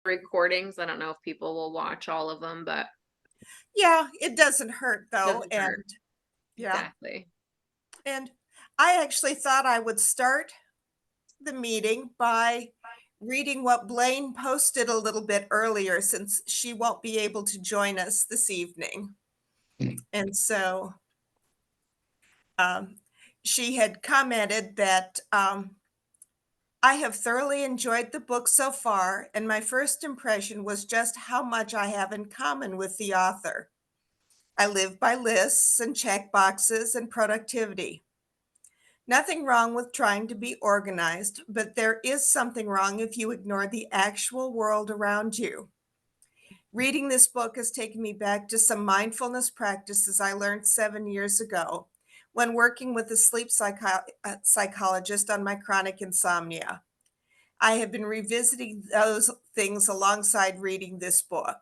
recordings. I don't know if people will watch all of them, but Yeah, it doesn't hurt it though. doesn't And hurt. yeah, Exactly. and I actually thought I would start the meeting by reading what Blaine posted a little bit earlier since she won't be able to join us this evening. And so um, she had commented that I have thoroughly enjoyed the book so far, and my first impression was just how much I have in common with the author. I live by lists and check boxes and productivity. Nothing wrong with trying to be organized, but there is something wrong if you ignore the actual world around you. Reading this book has taken me back to some mindfulness practices I learned 7 years ago when working with a psychologist on my chronic insomnia. I have been revisiting those things alongside reading this book.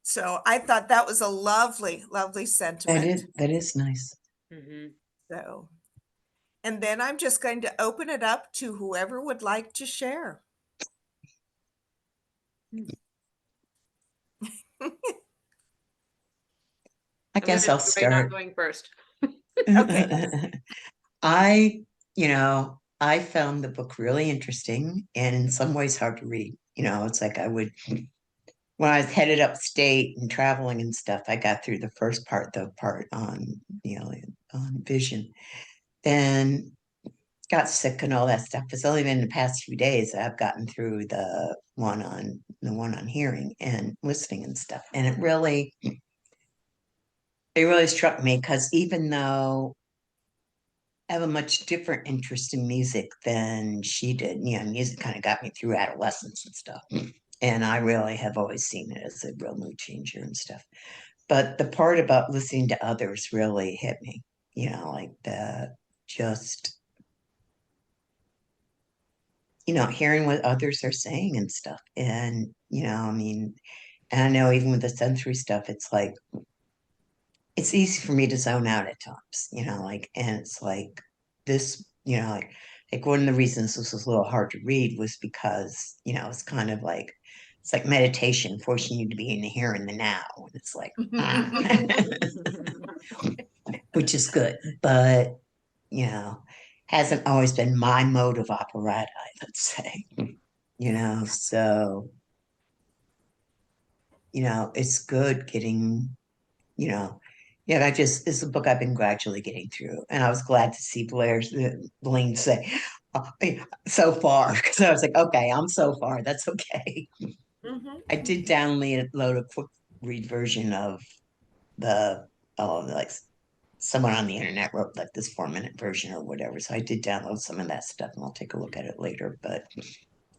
So I thought that was a lovely, lovely sentiment. That is nice. Hmm. So, and then I'm just going to open it up to whoever would like to share. I I'm gonna guess I'll enjoy not start. going first. Okay. I, I found the book really interesting and in some ways hard to read. It's like when I was headed upstate and traveling and stuff, I got through the first part, the part on, on vision. Then got sick and all that stuff. It's only been the past few days that I've gotten through the one on hearing and listening and stuff. And it really struck me because even though I have a much different interest in music than she did, music kind of got me through adolescence and stuff. And I really have always seen it as a real mood changer and stuff. But the part about listening to others really hit me, like the just, hearing what others are saying and stuff. And, I mean, and I know even with the sensory stuff, it's like, it's easy for me to zone out at times, and it's like this, like one of the reasons this was a little hard to read was because, it's kind of like, it's like meditation, forcing you to be in the here and the now. And it's like, which is good, but, you know, hasn't always been my mode of operandi, let's say, so, it's good getting, you know, yeah, it's a book I've been gradually getting through. And I was glad to see Blaine say, so far, because I was like, okay, I'm so far. That's okay. Mhm. I did download a quick read version of the, like someone on the internet wrote like this 4-minute version or whatever. So I did download some of that stuff and I'll take a look at it later. But,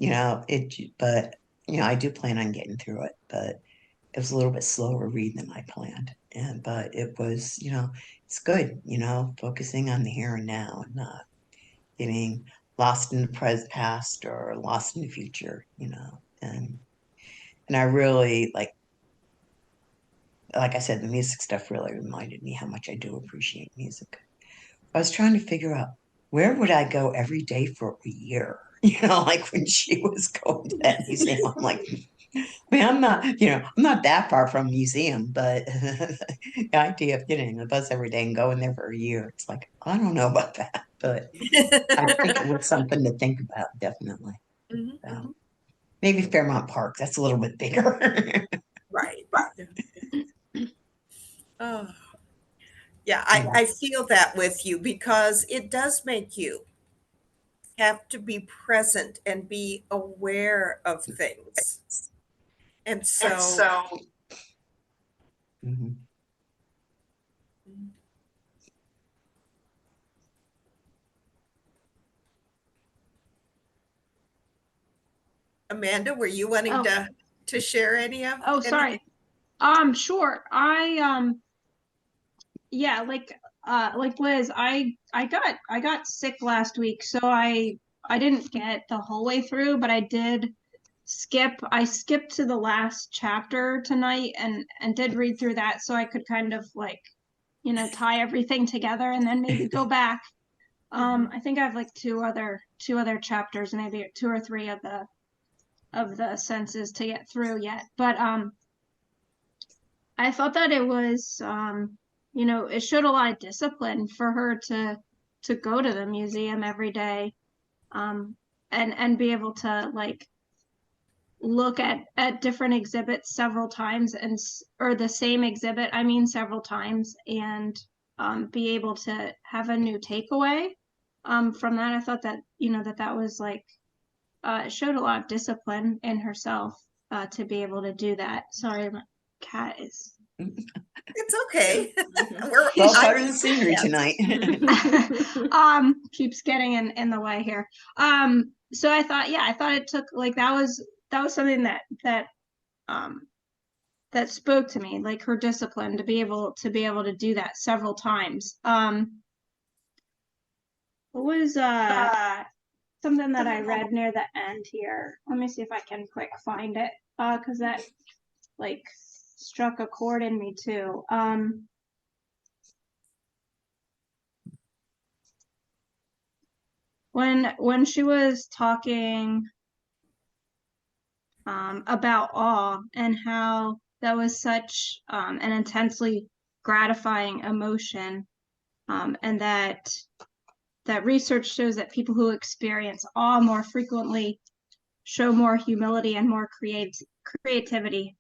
I do plan on getting through it, but it was a little bit slower read than I planned. But it was, it's good, focusing on the here and now and not getting lost in the present past or lost in the future, and I really like I said, the music stuff really reminded me how much I do appreciate music. I was trying to figure out where would I go every day for a year? Like when she was going to that museum, I'm like, I mean, I'm not that far from a museum, but the idea of getting a bus every day and going there for a year, it's like, I don't know about that, but I think it was something to think about, definitely. Mhm, So, mhm. maybe Fairmont Park, that's a little bit bigger. Right. Oh, yeah, Yeah. I feel that with you because it does make you have to be present and be aware of things. And And so, so, mhm. Amanda, were you wanting Oh, to share any of oh, anything? sorry. Sure. Yeah, like Liz, I got sick last week, so I didn't get the whole way through, but I skipped to the last chapter tonight and did read through that so I could kind of tie everything together and then maybe go back. I think I have like two other chapters, maybe 2 or 3 of the senses to get through yet. But I thought that it was it showed a lot of discipline for her to go to the museum every day, and be able to like look at different exhibits several times, or the same exhibit, I mean, several times, and be able to have a new takeaway from that. I thought that that was like it showed a lot of discipline in herself to be able to do that. Sorry, my cat is It's okay. Mhm. We're It's all I- part of the scenery yeah. tonight. keeps getting in the way here. So I thought it took like that was something that spoke to me, like her discipline to be able to do that several times. What was something that I read near the end here? Let me see if I can quick find it, because that like struck a chord in me too. When she was talking about awe and how that was such an intensely gratifying emotion, and that research shows that people who experience awe more frequently show more humility and more creativity,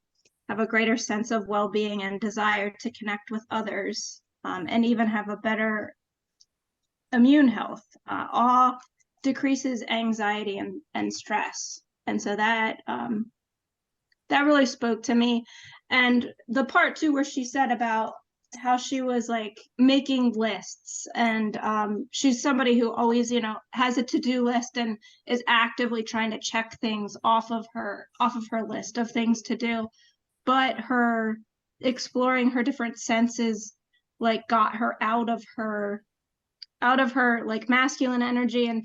have a greater sense of well-being and desire to connect with others, and even have a better immune health. Awe decreases anxiety and stress. And so that really spoke to me. And the part too where she said about how she was like making lists, and she's somebody who always has a to-do list and is actively trying to check things off of her list of things to do, but her exploring her different senses like got her out of her like masculine energy, and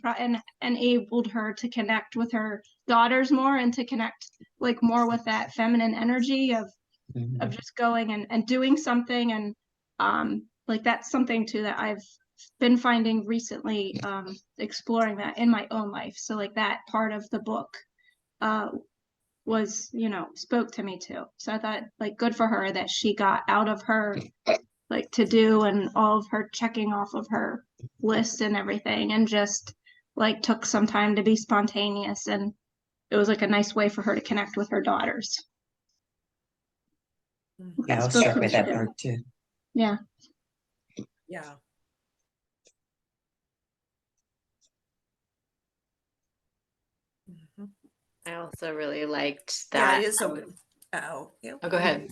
enabled her to connect with her daughters more, and to connect like more with that feminine energy of just going and doing something. And like that's something too that I've been finding recently, exploring that in my own life. So like that part of the book was spoke to me too. So I thought like good for her that she got out of her like to do and all of her checking off of her list and everything, and just like took some time to be spontaneous, and it was like a nice way for her to connect with her daughters. Yeah, I was spoke struck to by me that too. part too. Yeah. Yeah. Mhm. I also really liked Yeah, that. it is I a would- oh, yeah. Oh, go ahead.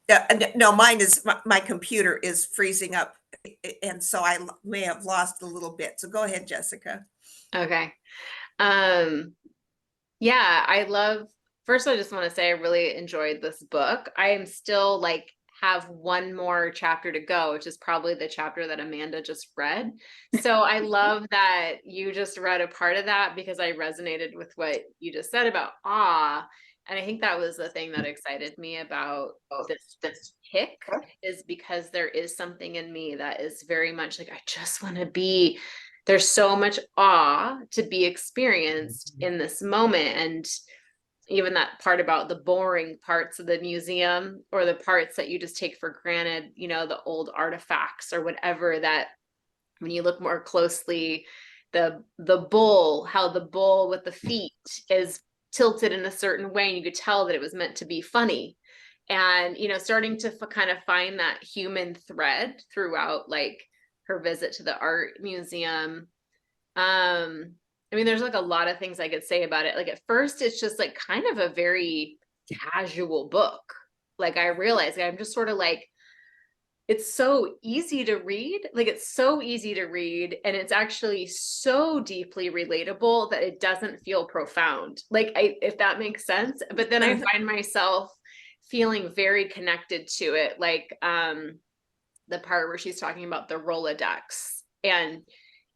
Yeah, no, mine is my computer is freezing up, and so I may have lost a little bit. So go ahead, Jessica. Okay. Yeah, first I just want to say I really enjoyed this book. I am still like have one more chapter to go, which is probably the chapter that Amanda just read. So I love that you just read a part of that, because I resonated with what you just said about awe. And I think that was the thing that excited me about this pick, is because there is something in me that is very much like, I just want to be, there's so much awe to be experienced in this moment. And even that part about the boring parts of the museum, or the parts that you just take for granted, the old artifacts or whatever, that when you look more closely, the bull, how the bull with the feet is tilted in a certain way, and you could tell that it was meant to be funny. And starting to kind of find that human thread throughout like her visit to the art museum. I mean, there's like a lot of things I could say about it. Like at first it's just like kind of a very casual book. Like I realized I'm just sort of like, it's so easy to read. Like it's so easy to read, and it's actually so deeply relatable that it doesn't feel profound. Like if that makes sense. But then I find myself feeling very connected to it. Like the part where she's talking about the Rolodex, and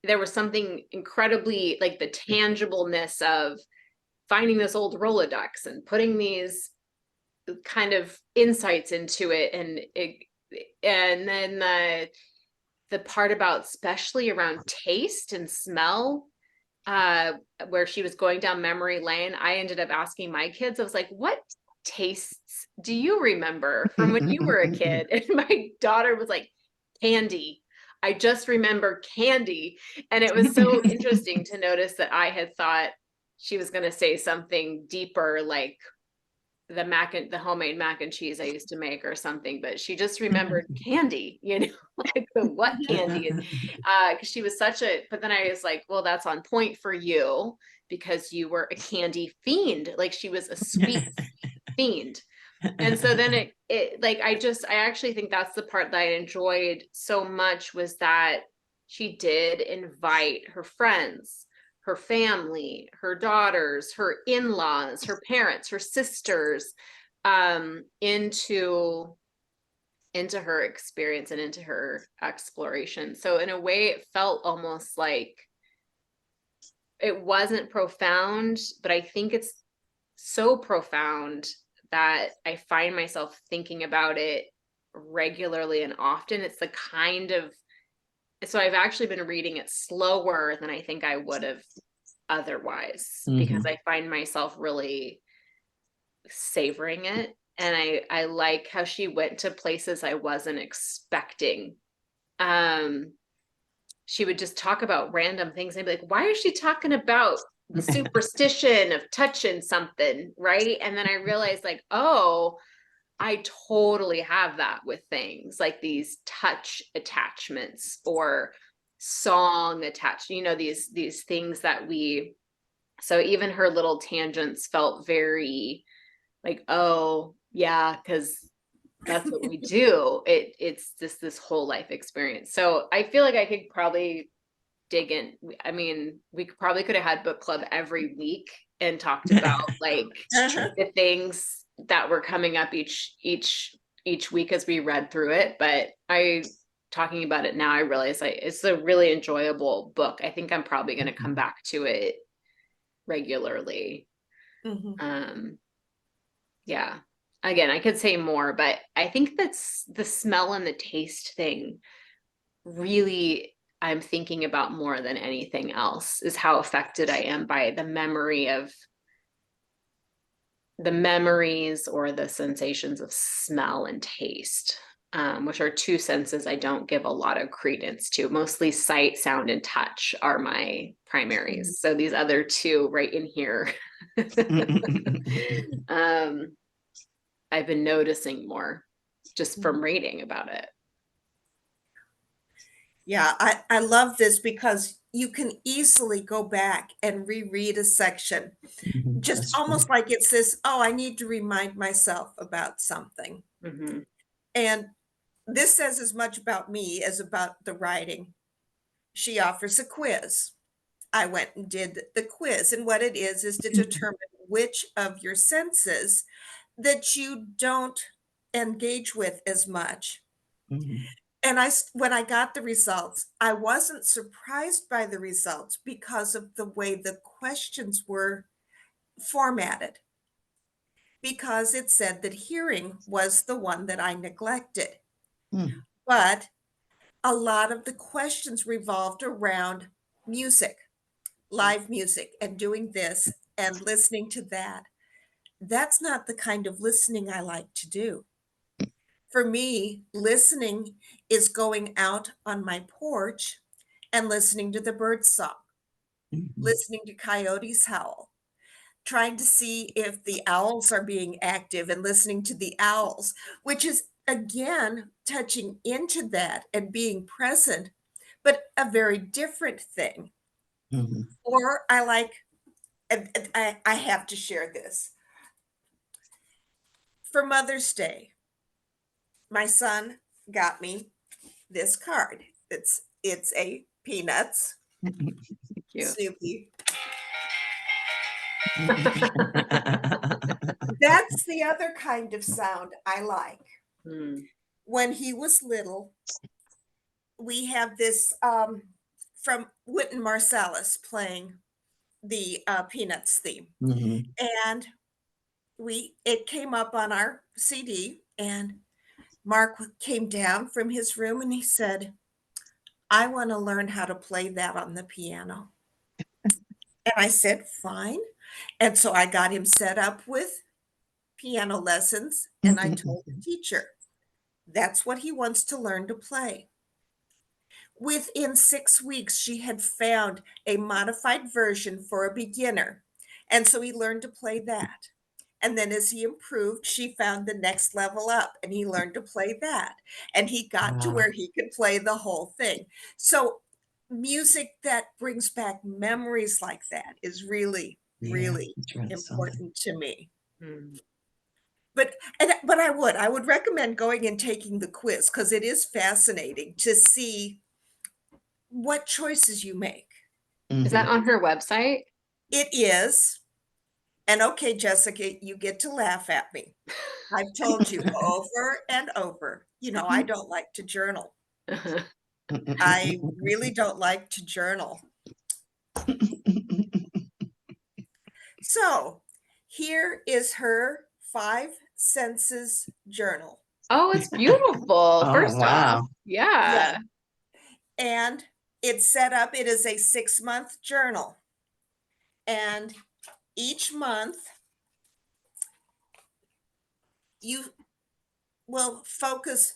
there was something incredibly like the tangibleness of finding this old Rolodex and putting these kind of insights into it. And then the part about, especially around taste and smell, where she was going down memory lane, I ended up asking my kids, I was like, what tastes do you remember from when you were a kid? And my daughter was like, candy. I just remember candy. And it was so interesting to notice that I had thought she was going to say something deeper, like the homemade mac and cheese I used to make or something, but she just remembered candy, like the what candy. Because she was but then I was like, well, that's on point for you because you were a candy fiend. Like she was a sweet fiend. And so then I actually think that's the part that I enjoyed so much, was that she did invite her friends, her family, her daughters, her in-laws, her parents, her sisters, into her experience and into her exploration. So in a way, it felt almost like it wasn't profound, but I think it's so profound that I find myself thinking about it regularly and often. It's the kind of, so I've actually been reading it slower than I think I would have otherwise, because I find myself really savoring it. And I like how she went to places I wasn't expecting. She would just talk about random things and I'd be like, why is she talking about the superstition of touching something, right? And then I realized, like, oh, I totally have that with things like these touch attachments or song attached, these things that so even her little tangents felt very like, oh yeah, because that's what we do. It's just this whole life experience. So I feel like I could probably dig in. I mean, we probably could have had book club every week and talked about like the things that were coming up each week as we read through it. But talking about it now, I realize it's a really enjoyable book. I think I'm probably going to come back to it regularly. Yeah. Again, I could say more, but I think that's the smell and the taste thing really I'm thinking about more than anything else, is how affected I am by the memories or the sensations of smell and taste, which are two senses I don't give a lot of credence to. Mostly sight, sound, and touch are my primaries. So these other two right in here, I've been noticing more just from reading about it. Yeah, I love this because you can easily go back and reread a section, just almost like it says, oh, I need to remind myself about something. And this says as much about me as about the writing. She offers a quiz. I went and did the quiz, and what it is to determine which of your senses that you don't engage with as much. And when I got the results, I wasn't surprised by the results because of the way the questions were formatted. Because it said that hearing was the one that I neglected. But a lot of the questions revolved around music, live music, and doing this and listening to that. That's not the kind of listening I like to do. For me, listening is going out on my porch and listening to the bird song, listening to coyotes howl, trying to see if the owls are being active and listening to the owls, which is again touching into that and being present, but a very different thing. Or I have to share this. For Mother's Day, my son got me this card. It's a Peanuts, Snoopy. That's the other kind of sound I like. When he was little, we have this from Wynton Marsalis playing the Peanuts theme. And it came up on our CD, and Mark came down from his room and he said, I want to learn how to play that on the piano. And I said, fine. And so I got him set up with piano lessons, and I told the teacher, that's what he wants to learn to play. Within 6 weeks, she had found a modified version for a beginner. And so he learned to play that. And then as he improved, she found the next level up and he learned to play that. And he got to Wow. where he could play the whole thing. So music that brings back memories like that is really, Yeah, really it's really something. important to me. Mm. But I would recommend going and taking the quiz because it is fascinating to see what choices you make. Is that Mhm. on her website? It is. And okay, Jessica, you get to laugh at me. I've told you over and over, I don't like to journal. I really don't like to journal. So here is her 5 senses journal. Oh, it's beautiful. Oh, First off, wow. yeah. And it's set up, it is a 6-month journal. And each month you will focus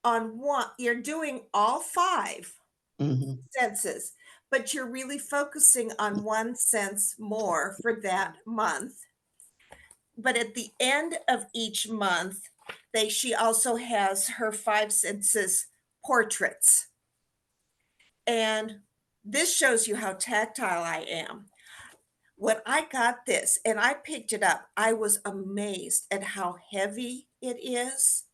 on one. You're doing all 5 Mhm. senses, but you're really focusing on one sense more for that month. But at the end of each month, she also has her 5 senses portraits. And this shows you how tactile I am. When I got this and I picked it up, I was amazed at how heavy it is.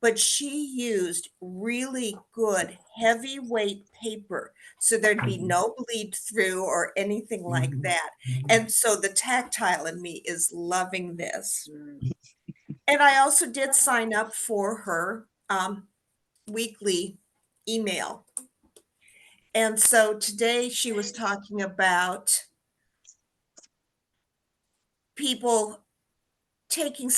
But she used really good heavyweight paper, so there'd be Mhm. no bleed through or anything like Mhm. that. Mhm. And so the tactile in me is loving this. Mm. And I also did sign up for her weekly email. And so today she was talking about people taking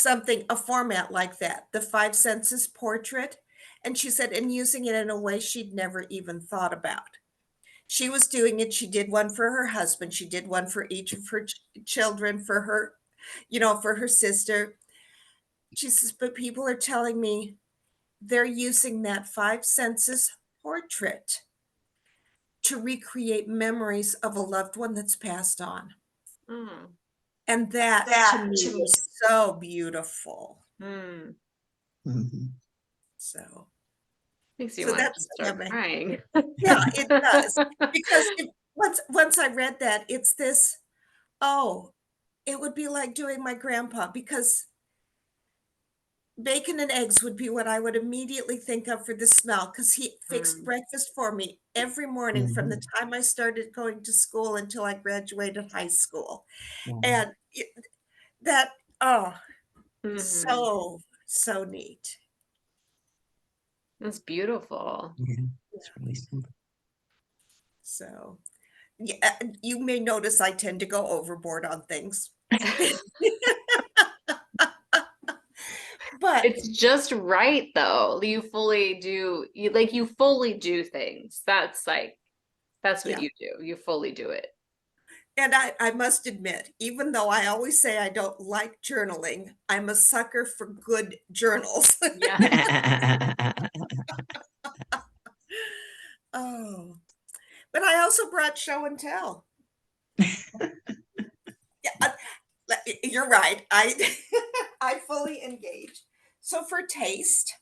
a format like that, the 5 senses portrait. And she said, and using it in a way she'd never even thought about. She was doing it. She did one for her husband. She did one for each of her children, for her, for her sister. She says, but people are telling me they're using that 5 senses portrait to recreate memories of a loved one that's passed on. Mm. And that to me was so beautiful. Mm. Mhm. So, Makes you so want to that's start another. crying. Yeah, it does. Because once I read that, it's this, oh, it would be like doing my grandpa, because bacon and eggs would be what I would immediately think of for the smell, because he fixed Mm. breakfast for me every morning from the Mhm. time I started going to school until I graduated high school. Wow. And that, oh, Mhm. so neat. That's beautiful. Yeah, it's really simple. So, yeah, you may notice I tend to go overboard on things. But It's just right though. You fully do you fully do things. That's what yeah. you do. You fully do it. And I must admit, even though I always say I don't like journaling, I'm a sucker for good journals. Yeah. Oh, but I also brought show and tell. Yeah, you're right. I fully engage. So for taste,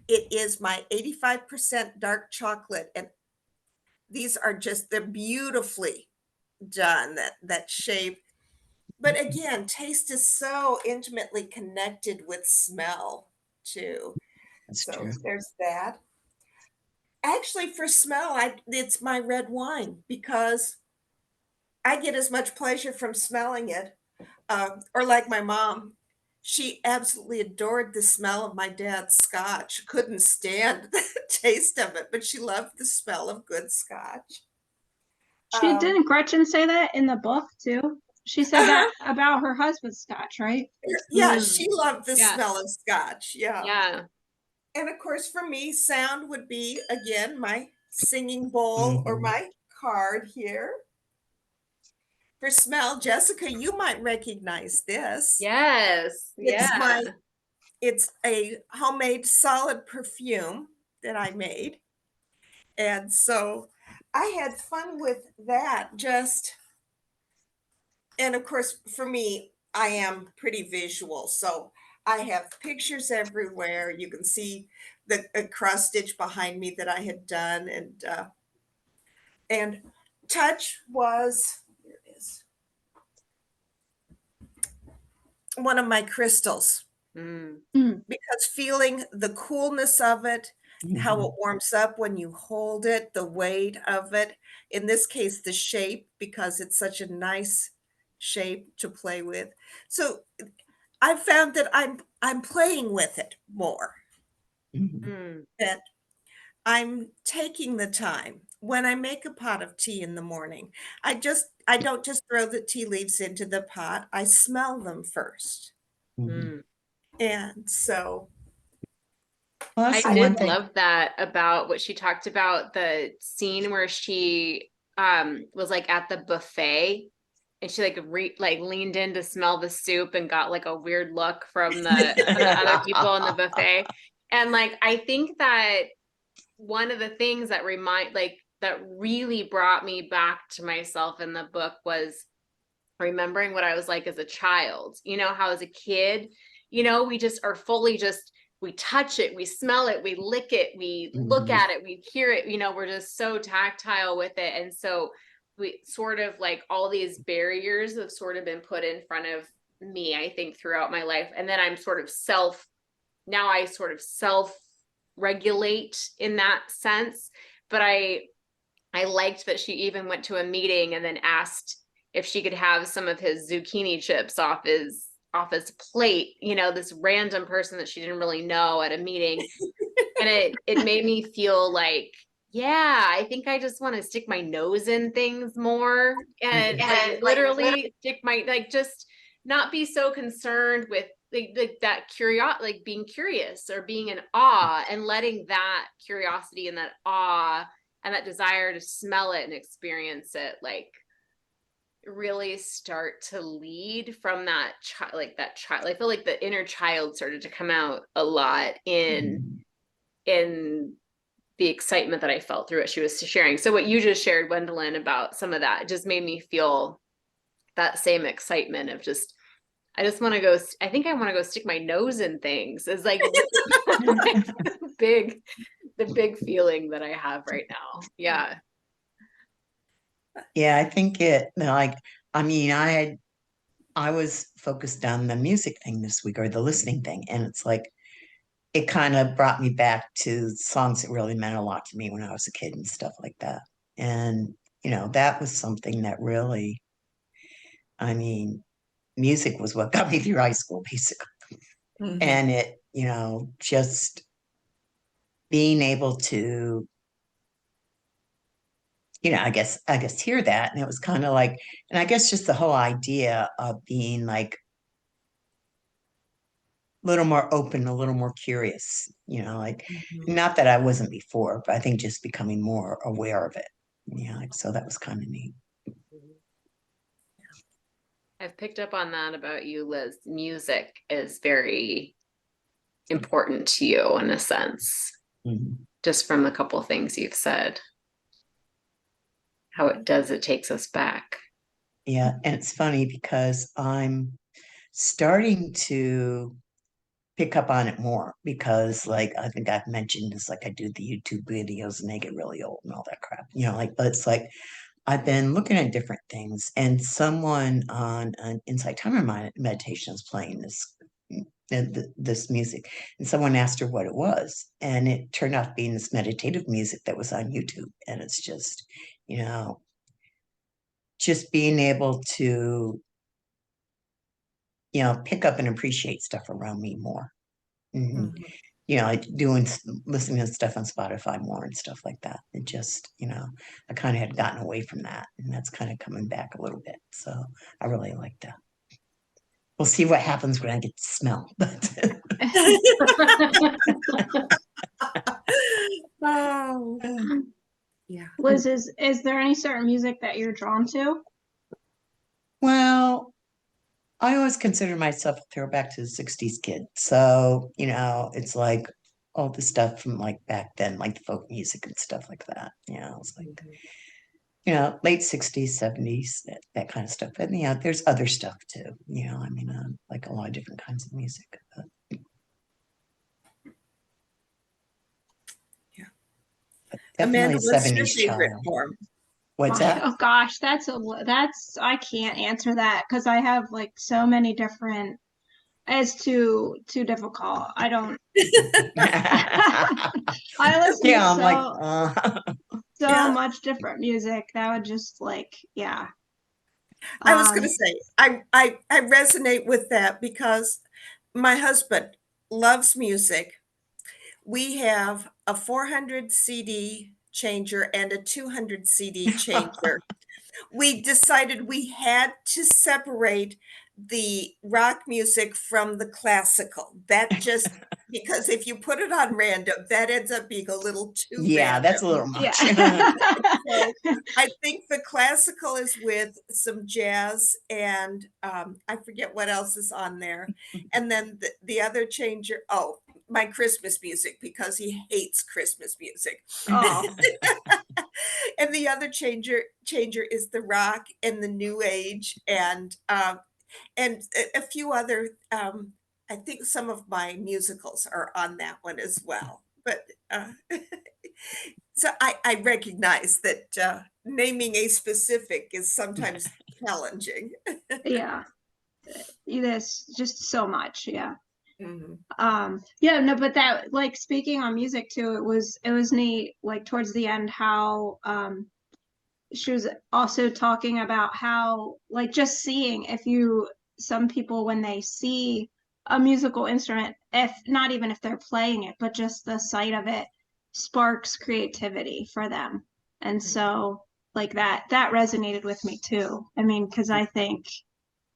it is my 85% dark chocolate, and these are they're beautifully done, that shape. But again, taste is so intimately connected with smell too. That's So true. there's that. Actually, for smell, it's my red wine, because I get as much pleasure from smelling it. Or like my mom, she absolutely adored the smell of my dad's scotch. Couldn't stand the taste of it, but she loved the smell of good scotch. She Um, didn't Gretchen say that in the book too? She said that about her husband's scotch, right? yeah, Mm. she loved the Yeah. smell of scotch. Yeah. Yeah. And of course, for me, sound would be again my singing bowl or Mhm. my card here. For smell, Jessica, you might recognize this. Yes. It's Yeah. it's a homemade solid perfume that I made. And so I had fun with that just, and of course, for me, I am pretty visual. So I have pictures everywhere. You can see the cross stitch behind me that I had done. And touch was, here it is, one of my crystals. Mm. Because feeling the coolness of it, how Mhm. it warms up when you hold it, the weight of it, in this case, the shape, because it's such a nice shape to play with. So I found that I'm playing with it more, Mhm. Mm. that I'm taking the time when I make a pot of tea in the morning. I don't just throw the tea leaves into the pot. I smell them first. Mhm. Mm. And so Well, I that's the I one did thing. love that about what she talked about, the scene where she was like at the buffet and she like leaned in to smell the soup and got like a weird look from the other people in the buffet. And like I think that one of the things that that really brought me back to myself in the book was remembering what I was like as a child. You know, how as a kid, we just are fully just, we touch it, we smell it, we lick it, we look Mhm. at it, we hear it, we're just so tactile with it. And so we sort of like all these barriers have sort of been put in front of me, I think, throughout my life. And then now I sort of self regulate in that sense. But I liked that she even went to a meeting and then asked if she could have some of his zucchini chips off his plate, this random person that she didn't really know at a meeting. And it made me feel like, yeah, I think I just want to stick my nose in things more and Mhm. like literally stick my, like, just not be so concerned with like that curiosity, like being curious or being in awe, and letting that curiosity and that awe and that desire to smell it and experience it, like really start to lead from that child, I feel like the inner child started to come out a lot Mhm. in the excitement that I felt through what she was sharing. So what you just shared, Gwendolyn, about some of that just made me feel that same excitement of just, I just want to go, I think I want to go stick my nose in things, is like big, the big feeling that I have right now. Yeah. Yeah, I think like, I mean, I was focused on the music thing this week, or the listening thing, and it's like it kind of brought me back to songs that really meant a lot to me when I was a kid and stuff like that. And that was something that really, I mean, music was what got me through high school, basically. Mhm. And it, just being able to, I guess hear that. And it was kind of like, and I guess just the whole idea of being like a little more open, a little more curious, like Mhm. not that I wasn't before, but I think just becoming more aware of it. Like so that was kind of neat. I've picked up on that about you, Liz. Music is very important to you in a sense, Mhm. just from a couple of things you've said, how it takes us back. Yeah, and it's funny because I'm starting to pick up on it more because like I think I've mentioned is like I do the YouTube videos and they get really old and all that crap. Like but it's like I've been looking at different things and someone on an Insight Timer meditation is playing this music and someone asked her what it was and it turned out being this meditative music that was on YouTube and it's you know just being able to pick up and appreciate stuff around me more. Mhm. Mhm. Like listening to stuff on Spotify more and stuff like that. It just, I kind of had gotten away from that and that's kind of coming back a little bit. So I really like that. We'll see what happens when I get to smell. Oh. Yeah. Liz, is there any certain music that you're drawn to? Well, I always consider myself a throwback to the 60s kid. So, it's like all the stuff from like back then, like the folk music and stuff like that. It's like, late 60s, 70s, that kind of stuff. But there's other stuff too, like a lot of different kinds of music. But definitely Amanda, a what's your 70s favorite child. form? What's that? Oh gosh, that's I can't answer that because I have like so many different. It's too difficult. I don't. I listen to Yeah, I'm like, so Yeah. much different music that would just like, yeah. I was going to Um, say, I resonate with that because my husband loves music. We have a 400 CD changer and a 200 CD changer. We decided we had to separate the rock music from the classical. That just because if you put it on random, that ends up being a little too yeah, random. that's a little yeah. much. So I think the classical is with some jazz and I forget what else is on there. And then the other changer, oh, my Christmas music because he hates Christmas music. Oh, And the other changer is the rock and the new age and a few other I think some of my musicals are on that one as well. But so I recognize that naming a specific is sometimes challenging. yeah. There's just so much. Yeah. Mhm. Yeah, no, but that like speaking on music too, it was neat, like towards the end how she was also talking about how like just seeing if you some people when they see a musical instrument, if not even if they're playing it, but just the sight of it sparks creativity for them. And so like that resonated with me too. I mean, because I think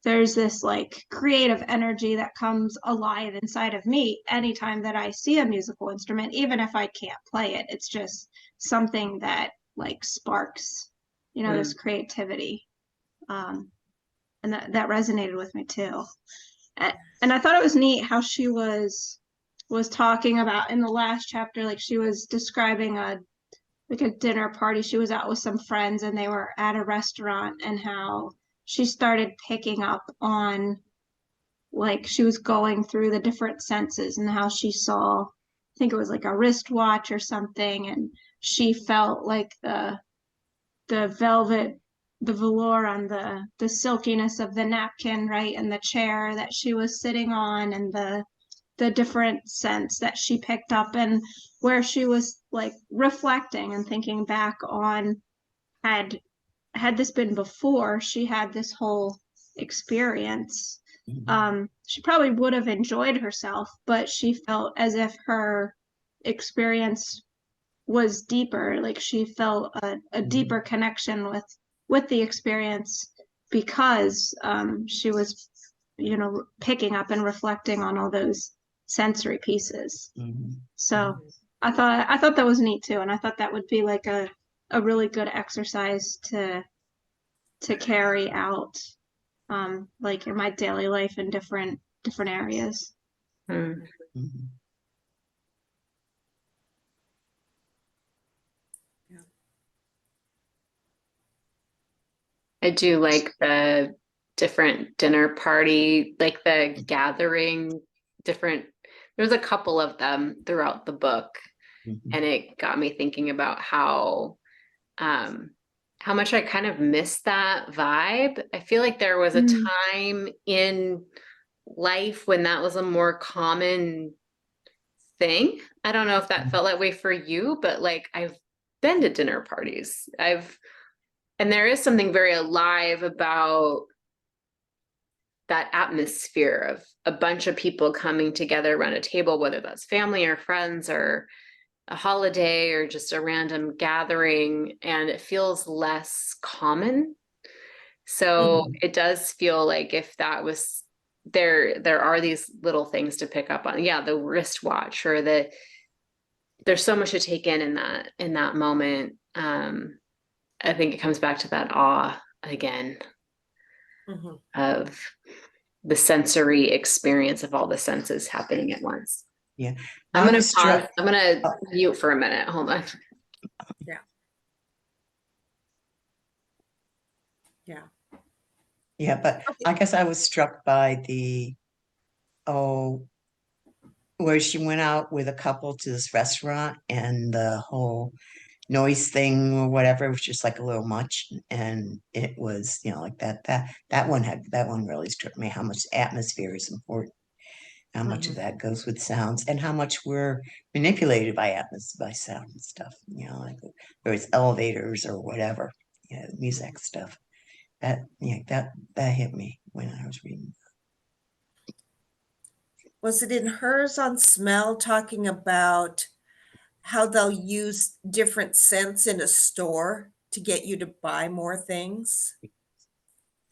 there's this like creative energy that comes alive inside of me anytime that I see a musical instrument, even if I can't play it. It's just something that like sparks, this creativity. Um, and that resonated with me too. And I thought it was neat how she was talking about in the last chapter, like she was describing a dinner party. She was out with some friends and they were at a restaurant and how she started picking up on like she was going through the different senses and how she saw, I think it was like a wristwatch or something, and she felt like the velvet, the velour on the silkiness of the napkin, right, and the chair that she was sitting on, and the different scents that she picked up, and where she was like reflecting and thinking back on had this been before she had this whole experience, she probably would have enjoyed herself, but she felt as if her experience was deeper. Like she felt a deeper connection with the experience because she was, picking up and reflecting on all those sensory pieces. So I thought that was neat too, and I thought that would be like a really good exercise to carry out like in my daily life in different areas. Mm. Mhm. I do like the different dinner party, like the gathering, different, there's a couple of them throughout the book. Mhm. And it got me thinking about how much I kind of miss that vibe. I feel like there was a time in life when that was a more common thing. I don't know if that felt that way for you, but like I've been to dinner parties. And there is something very alive about that atmosphere of a bunch of people coming together around a table, whether that's family or friends or a holiday or just a random gathering, and it feels less common. So it does feel like if that was there are these little things to pick up on. Yeah, the wristwatch or there's so much to take in that moment. I think it comes back to that awe again Mhm. of the sensory experience of all the senses happening at once. Yeah. I'm I gonna was pause. struck- I'm gonna Oh. mute for a minute. Hold on. Yeah. Yeah, but Okay. I guess I was struck by where she went out with a couple to this restaurant and the whole noise thing or whatever was just like a little much. And it was, like that one really struck me, how much atmosphere is important, how much of Mhm. that goes with sounds, and how much we're manipulated by by sound and stuff, like whether it's elevators or whatever, music stuff. That hit me when I was reading. Was it in hers on smell talking about how they'll use different scents in a store to get you to buy more things?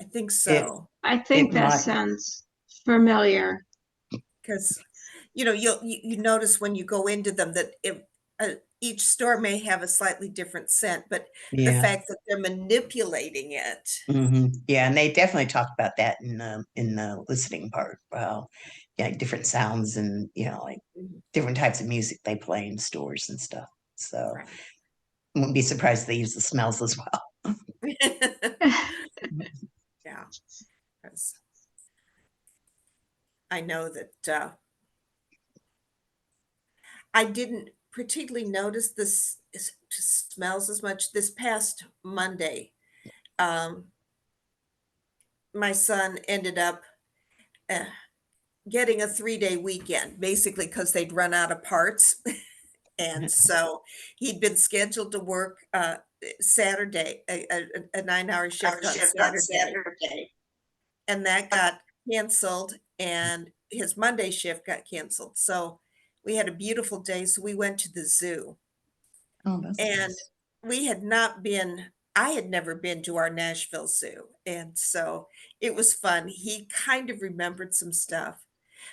I think It so. I think It that might- sounds familiar. Because, you notice when you go into them that each store may have a slightly different scent, but the Yeah. fact that they're manipulating it. Yeah, and they definitely talked about that in the listening part. Well, yeah, different sounds and like Mhm. different types of music they play in stores and stuff. So Right. wouldn't be surprised if they use the smells as well. Yeah. 'Cause I know that I didn't particularly notice this smells as much this past Monday. Um, my son ended up uh, getting a 3-day weekend, basically because they'd run out of parts. And so he'd been scheduled to work Saturday, a 9-hour shift on Saturday, and that got canceled, and his Monday shift got canceled. So we had a beautiful day. So we went to the zoo. Oh, that's And nice. we had not been I had never been to our Nashville Zoo, and so it was fun. He kind of remembered some stuff,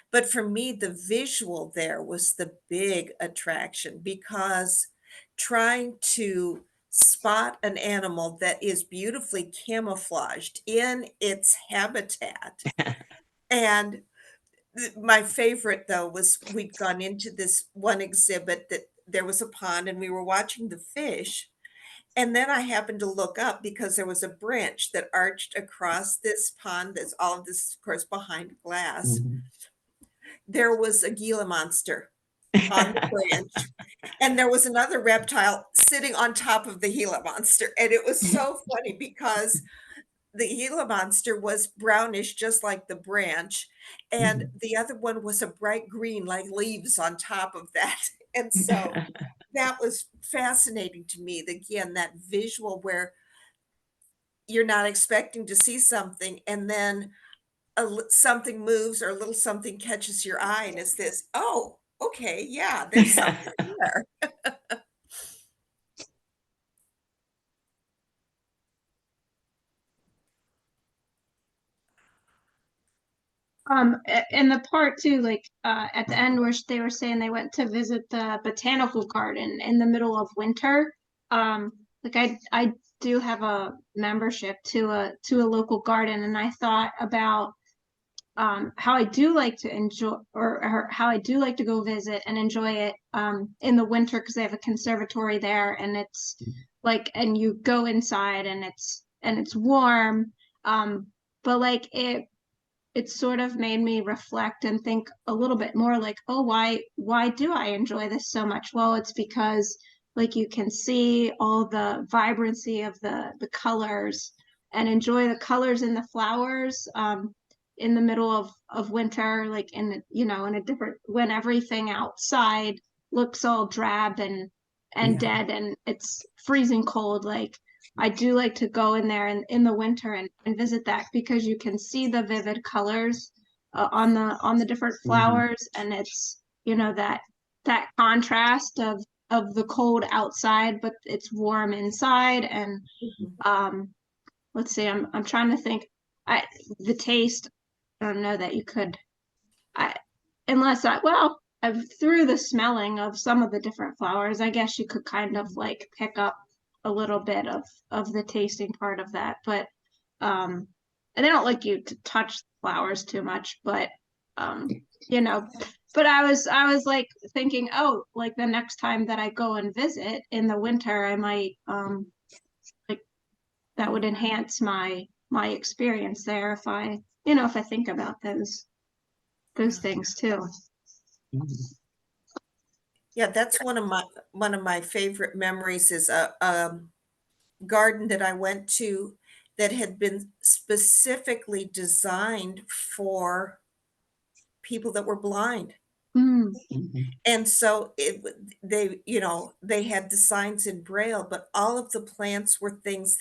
but for me, the visual there was the big attraction because trying to spot an animal that is beautifully camouflaged in its habitat. And my favorite though was we'd gone into this one exhibit that there was a pond and we were watching the fish, and then I happened to look up because there was a branch that arched across this pond. There's all of this, of course, behind glass. Mhm. There was a Gila monster on the branch, and there was another reptile sitting on top of the Gila monster. And it was so funny because the Gila monster was brownish, just like the branch, and the other one was a bright green, like leaves on top of that. And so that was fascinating to me. Again, that visual where you're not expecting to see something, and then something moves or a little something catches your eye, and it's this, oh, okay, yeah, there's something there. In the part too, like at the end where they were saying they went to visit the botanical garden in the middle of winter. Like I do have a membership to a local garden, and I thought about how I do like to enjoy or how I do like to go visit and enjoy it in the winter because they have a conservatory there, and it's like, and you go inside and it's warm. But like it sort of made me reflect and think a little bit more like, oh, why do I enjoy this so much? Well, it's because like you can see all the vibrancy of the colors and enjoy the colors in the flowers in the middle of winter, like in a different, when everything outside looks all drab and Yeah. dead and it's freezing cold. Like I do like to go in there in the winter and visit that because you can see the vivid colors on the different flowers, and it's that contrast of the cold outside, but it's warm inside. And Mhm. let's see, I'm trying to think. The taste. I don't know that you could. I unless I well. Through the smelling of some of the different flowers, I guess you could kind of like pick up a little bit of the tasting part of that, but and they don't like you to touch flowers too much, but you know, but I was like thinking, oh, like the next time that I go and visit in the winter, I might like that would enhance my experience there if I, if I think about those things too. Mhm. Yeah, that's one of my favorite memories is a garden that I went to that had been specifically designed for people that were blind. Mm, Mhm. And so they had the signs in Braille, but all of the plants were things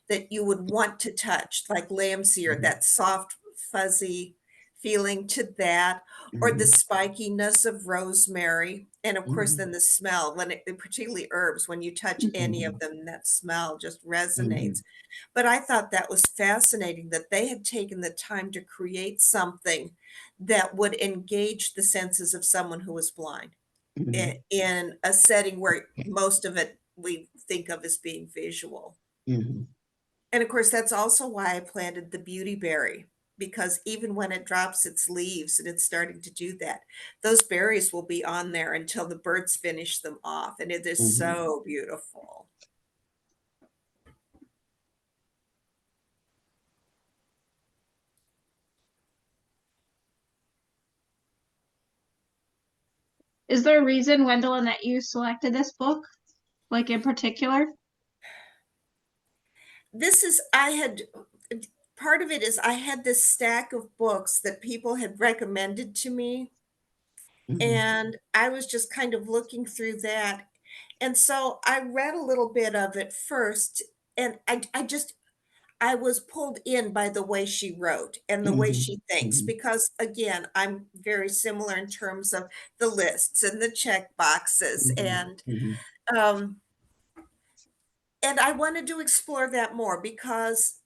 that you would want to touch, like lamb's ear, Mhm. that soft, fuzzy feeling to that, or the Mhm. spikiness of rosemary, and of course, Mhm. then the smell particularly herbs, when you touch any of Mhm. them, that smell just Mhm. resonates. But I thought that was fascinating that they had taken the time to create something that would engage the senses of someone who was blind Mhm. in a setting where most of it we think of as being visual. Mhm. And of course, that's also why I planted the beautyberry, because even when it drops its leaves and it's starting to do that, those berries will be on there until the birds finish them off. And it is Mhm. so beautiful. is there a reason, Gwendolyn, that you selected this book, like in particular? This is, I had, part of it is I had this stack of books that people had recommended to me. Mhm. And I was just kind of looking through that. And so I read a little bit of it first, and I was pulled in by the way she wrote and the way Mhm. she thinks, Mhm. because again, I'm very similar in terms of the lists and the check boxes Mhm. Mhm. um and I wanted to explore that more because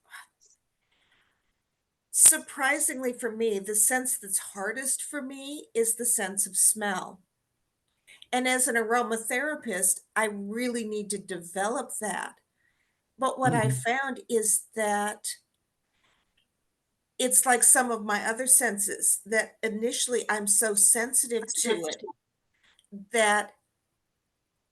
surprisingly for me, the sense that's hardest for me is the sense of smell. And as an aromatherapist, I really need to develop that. But what I Mhm. found is that it's like some of my other senses that initially I'm so sensitive to it that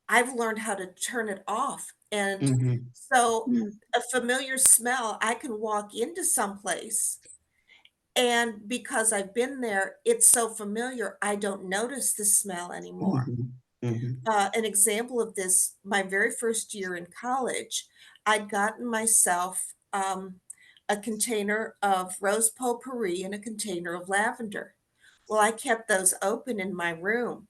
I've learned how to turn it off. And Mhm. so Mm, a familiar smell, I can walk into some place, and because I've been there, it's so familiar, I don't notice the smell anymore. Mhm. Mhm. An example of this, my very first year in college, I'd gotten myself a container of rose potpourri and a container of lavender. Well, I kept those open in my room,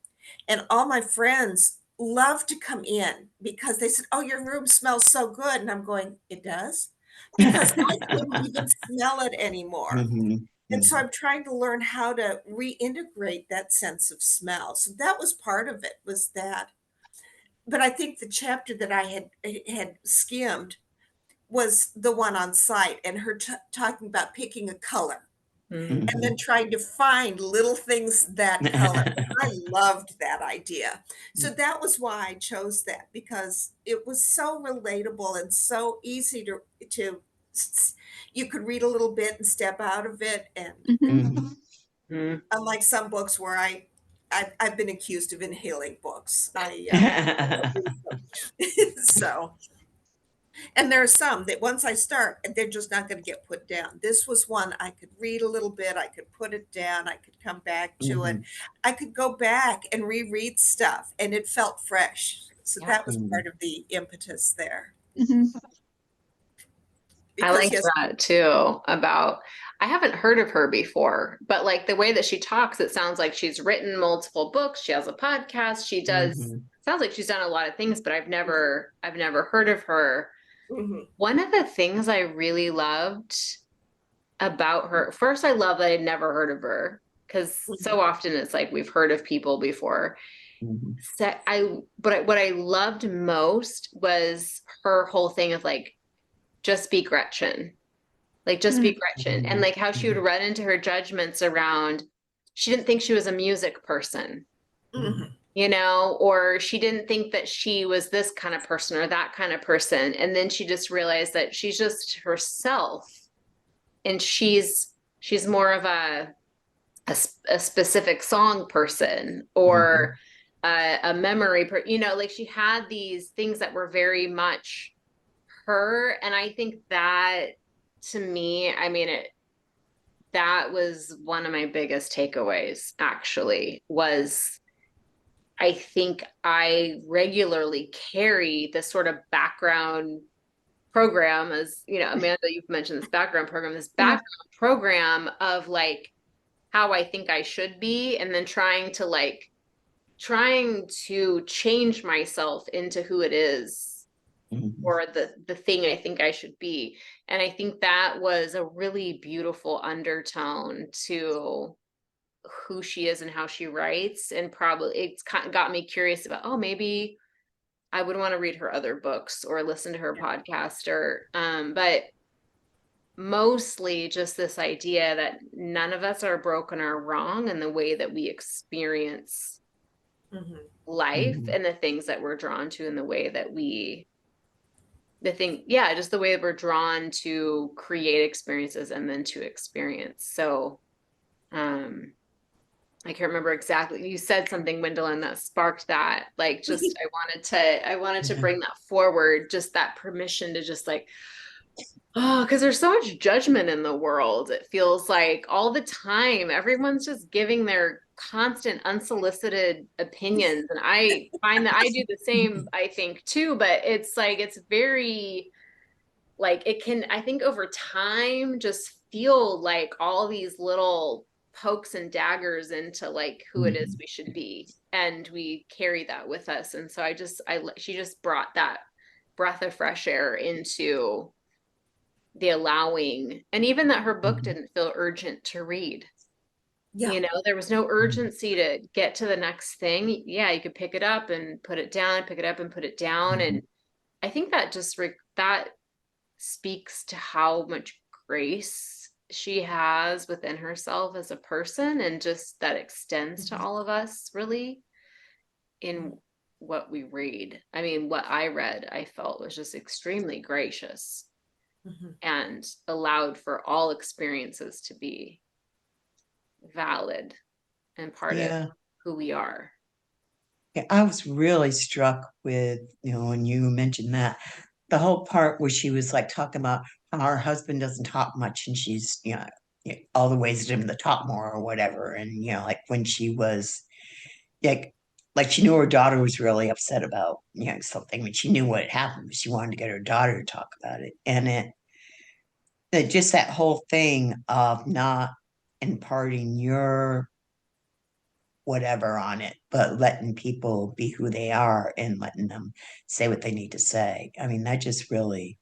and all my friends loved to come in because they said, "Oh, your room smells so good." And I'm going, "It does?" Because I couldn't even smell it anymore. Mhm. And so Mhm. I'm trying to learn how to reintegrate that sense of smell. So that was part of it, was that. But I think the chapter that I had skimmed was the one on site, and her talking about picking a color Mm. and then Mhm. trying to find little things that color. And I loved that idea. So that was why I chose that, because it was so relatable and so easy to you could read a little bit and step out of it. And mhm. Mhm. Mm. unlike some books where I've been accused of inhaling books. I don't read them. So, and there are some that once I start, they're just not going to get put down. This was one I could read a little bit, I could put it down, I could come back to it. Mhm. I could go back and reread stuff, and it felt fresh. So Yeah. that was Mhm. part of the impetus there. Mhm. I Because liked yes, that too about I haven't heard of her before, but like the way that she talks, it sounds like she's written multiple books. She has a podcast. She does Mhm. sounds like she's done a lot of things, but I've never heard of her. mhm, One of the things I really loved about her, first, I love that I'd never heard of her because mhm, so often it's like we've heard of people before. Mhm. What I loved most was her whole thing of like, just be Gretchen. Like just be Mm, Gretchen. And Mhm. like how she would run into her judgments around, she didn't think she was a music person. mhm, you know, or she didn't think that she was this kind of person or that kind of person. And then she just realized that she's just herself, and she's more of a specific song person, or a memory, you know, like she had these things that were very much her. And I think that, to me, I mean, that was one of my biggest takeaways, actually, was I think I regularly carry this sort of background program, as you know, Amanda, you've mentioned this background program, program of like how I think I should be, and then trying to change myself into who it is, or the thing I think I should be. And I think that was a really beautiful undertone to who she is and how she writes. And probably it's kind of got me curious about, oh, maybe I would want to read her other books or listen to her podcast, or but mostly just this idea that none of us are broken or wrong in the way that we experience life, and the things that we're drawn to, and the way that just the way that we're drawn to create experiences and then to experience. So I can't remember exactly. You said something, Gwendolyn, that sparked that. Like, just I wanted to bring that forward, just that permission to just like, oh, because there's so much judgment in the world. It feels like all the time, everyone's just giving their constant unsolicited opinions. And I find that I do the same, I think, too, but it's like, it's very, like, it can, I think over time, just feel like all these little pokes and daggers into like who it is we should be, and we carry that with us. And so she just brought that breath of fresh air into the allowing, and even that her book didn't feel urgent to read. You know, there was no urgency to get to the next thing. Yeah, you could pick it up and put it down, pick it up and put it down. And I think that just that speaks to how much grace she has within herself as a person, and just that extends to all of us, really, in what we read. I mean, what I read, I felt was just extremely gracious and allowed for all experiences to be valid and part of who we are. Yeah, I was really struck with, when you mentioned that, the whole part where she was like talking about how her husband doesn't talk much, and she's, all the ways to him to talk more or whatever. And, like when she was like she knew her daughter was really upset about, something, but she knew what had happened, but she wanted to get her daughter to talk about it. And it just that whole thing of not imparting your whatever on it, but letting people be who they are and letting them say what they need to say. I mean, that just really,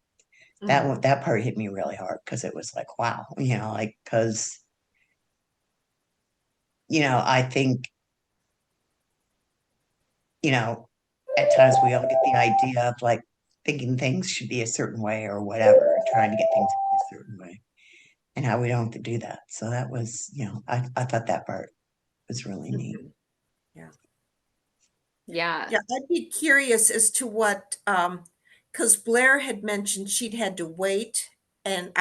that part hit me really hard, because it was like, wow, like, because, I think, at times we all get the idea of like thinking things should be a certain way or whatever, trying to get things to be a certain way, and how we don't have to do that. So that was, I thought that part was really neat. Yeah. I'd be curious as to what, because Blair had mentioned she'd had to wait, and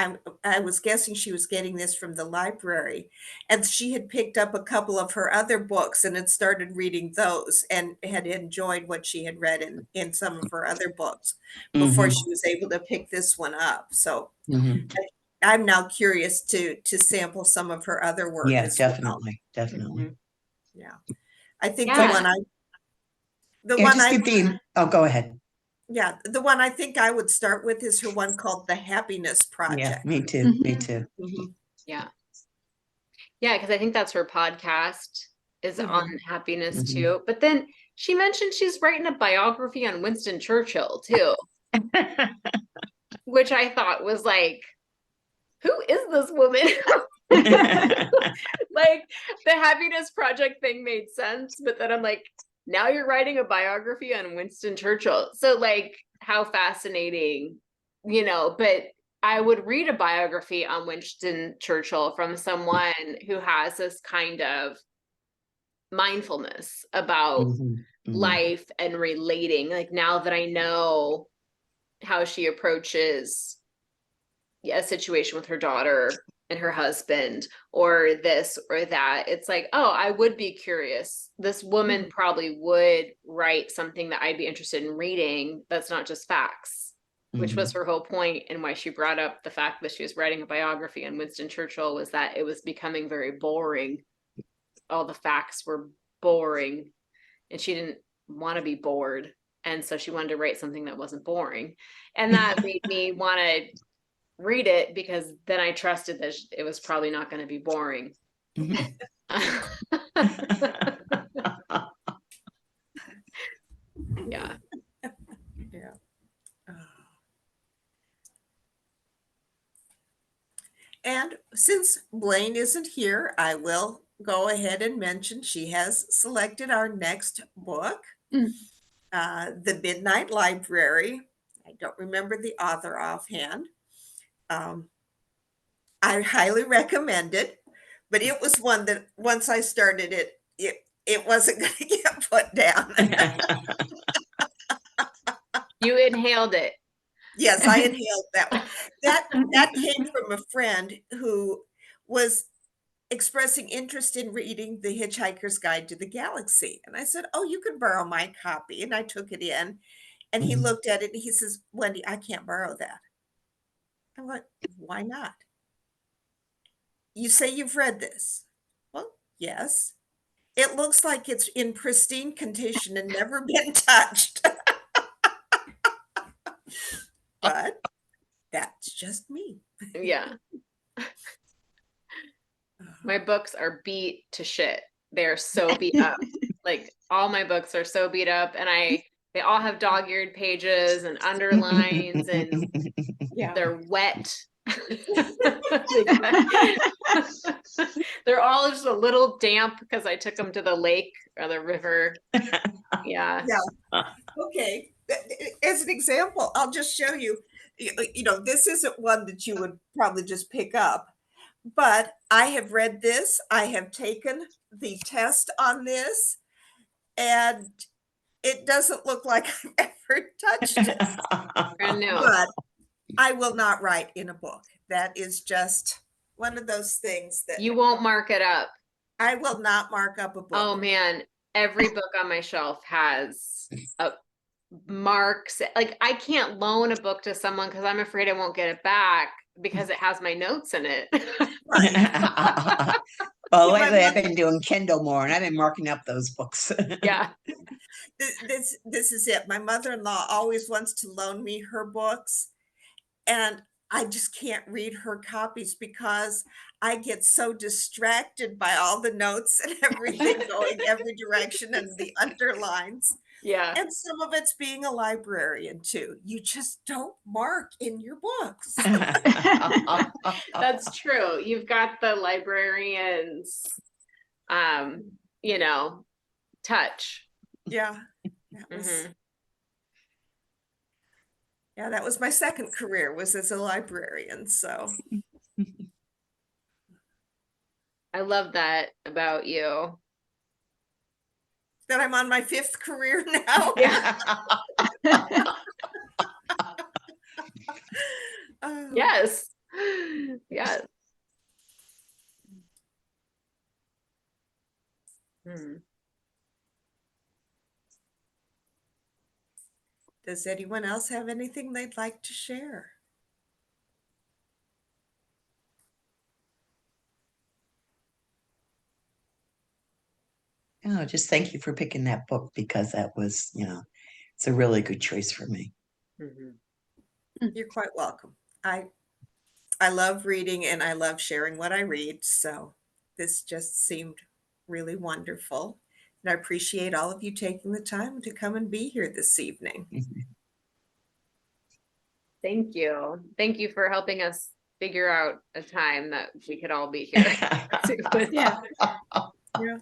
I was guessing she was getting this from the library, and she had picked up a couple of her other books and had started reading those, and had enjoyed what she had read in some of her other books before she was able to pick this one up. So I'm now curious to sample some of her other work. Yeah, as definitely, well. definitely. Yeah, I think go ahead. Yeah, the one I think I would start with is her one called The Happiness Project. Yeah, me too. Me too. Yeah. Yeah, because I think that's her podcast is on happiness too. But then she mentioned she's writing a biography on Winston Churchill too, which I thought was like, who is this woman? Like, the Happiness Project thing made sense, but then I'm like, now you're writing a biography on Winston Churchill. So like, how fascinating, but I would read a biography on Winston Churchill from someone who has this kind of mindfulness about Mhm, mhm. life and relating. Like now that I know how she approaches a situation with her daughter and her husband, or this or that, it's like, oh, I would be curious. This woman probably would write something that I'd be interested in reading that's not just facts, which was her whole point, and why she brought up the fact that she was writing a biography on Winston Churchill, was that it was becoming very boring. All the facts were boring, and she didn't want to be bored. And so she wanted to write something that wasn't boring. And that made me want to read it, because then I trusted that it was probably not going to be boring. Mhm. Yeah. Yeah. And since Blaine isn't here, I will go ahead and mention she has selected our next book, The Midnight Library. I don't remember the author offhand. I highly recommend it, but it was one that once I started it wasn't going to get put down. You inhaled it. Yes, I inhaled that one. That came from a friend who was expressing interest in reading The Hitchhiker's Guide to the Galaxy. And I said, "Oh, you can borrow my copy." And I took it in, and he Mhm. looked at it and he says, "Wendy, I can't borrow that." I went, "Why not?" "You say you've read this." "Well, yes." "It looks like it's in pristine condition and never been touched." But that's just me. Yeah. My books are beat to shit. They're so beat up. Like all my books are so beat up, and they all have dog-eared pages and underlines, and Yeah. they're wet. They're all just a little damp because I took them to the lake or the river. Yeah. Yeah. Okay. As an example, I'll just show you, this isn't one that you would probably just pick up, but I have read this. I have taken the test on this, and it doesn't look like I've ever touched it. Brand new. But I will not write in a book. That is just one of those things that You won't mark it up. I will not mark up a book. Oh man, every book on my shelf has a marks. Like I can't loan a book to someone because I'm afraid I won't get it back because it has my notes in it. Right. Well, See, my lately I've mother- been doing Kindle more, and I've been marking up those books. Yeah. This is it. My mother-in-law always wants to loan me her books, and I just can't read her copies because I get so distracted by all the notes and everything going every direction and the underlines. Yeah. And some of it's being a librarian too. You just don't mark in your books. That's true. You've got the librarian's touch. Yeah. That was, Mhm. yeah, that was my second career, was as a librarian. So I love that about you. then I'm on my fifth career now. Yeah. Yes. Yes. Hmm. Does anyone else have anything they'd like to share? Oh, just thank you for picking that book, because that was, it's a really good choice for me. Mhm. You're quite welcome. I love reading and I love sharing what I read. So this just seemed really wonderful. And I appreciate all of you taking the time to come and be here this evening. Thank you. Thank you for helping us figure out a time that we could all be here. Yeah. Yeah.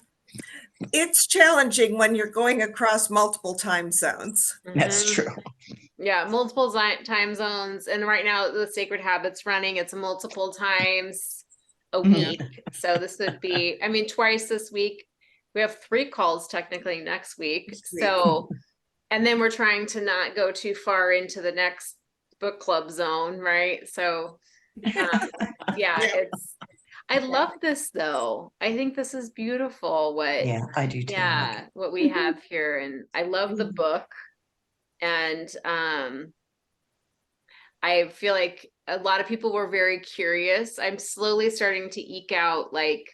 It's challenging when you're going across multiple time zones. That's Mhm. true. Yeah, multiple time zones. And right now the Sacred Habits running, it's multiple times a Mhm. week. So this would be, I mean, twice this week we have 3 calls technically next week. Next week. So, and then we're trying to not go too far into the next book club zone, right? So, yeah, Yeah. I love this though. I think this is beautiful Yeah, I do too. yeah, what we have here. And I love the Mhm. book. And I feel like a lot of people were very curious. I'm slowly starting to eke out like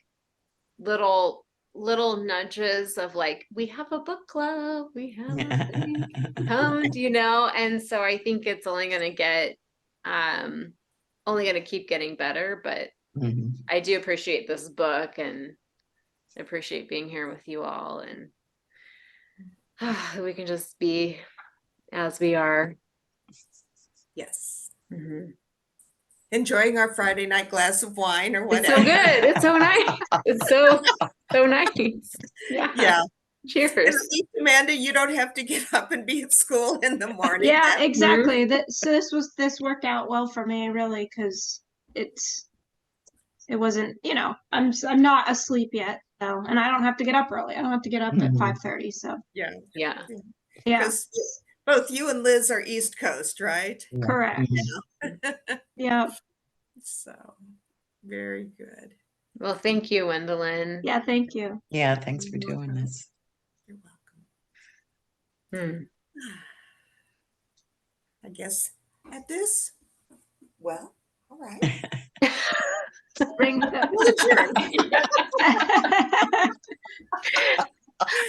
little nudges of like, we have a book club, we have a thing, come, and so I think it's only gonna get keep getting better, but Mhm. I do appreciate this book and appreciate being here with you all, and we can just be as we are. Yes. Mhm. Enjoying our Friday night glass of wine or It's whatever. so good. It's so nice. It's so nice. Yeah. Yeah. And Cheers. at least, Amanda, you don't have to get up and be at school in the morning. Yeah, That- exactly. So this worked out well for me, really, because it wasn't, I'm not asleep yet, so, and I don't have to get up early. I don't have to get up at Mhm. 5:30. So Yeah. Yeah. yeah, 'Cause both you and Liz are East Coast, right? Yeah. correct. Mhm. Yeah, So very good. Well, thank you, Wendelin. yeah. Thank you. Yeah, thanks for You're doing welcome. this. You're welcome. Hmm. I guess at this, well, all right. Bring the- We'll adjourn.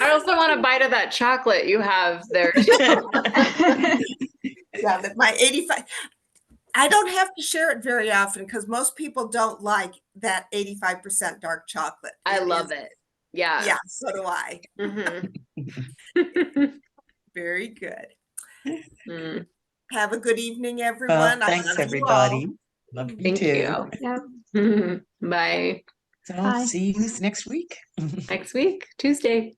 I also want a bite of that chocolate you have there. Yeah, that my 85. I don't have to share it very often because most people don't like that 85% dark chocolate. I love it. Yeah. Yeah, so do I. Mhm. Very good. Mm. Have a good evening, Well, everyone. I thanks, love you everybody. all. Love you Thank too. you. Yeah. Bye. So Bye. see you next week. Next week, Tuesday.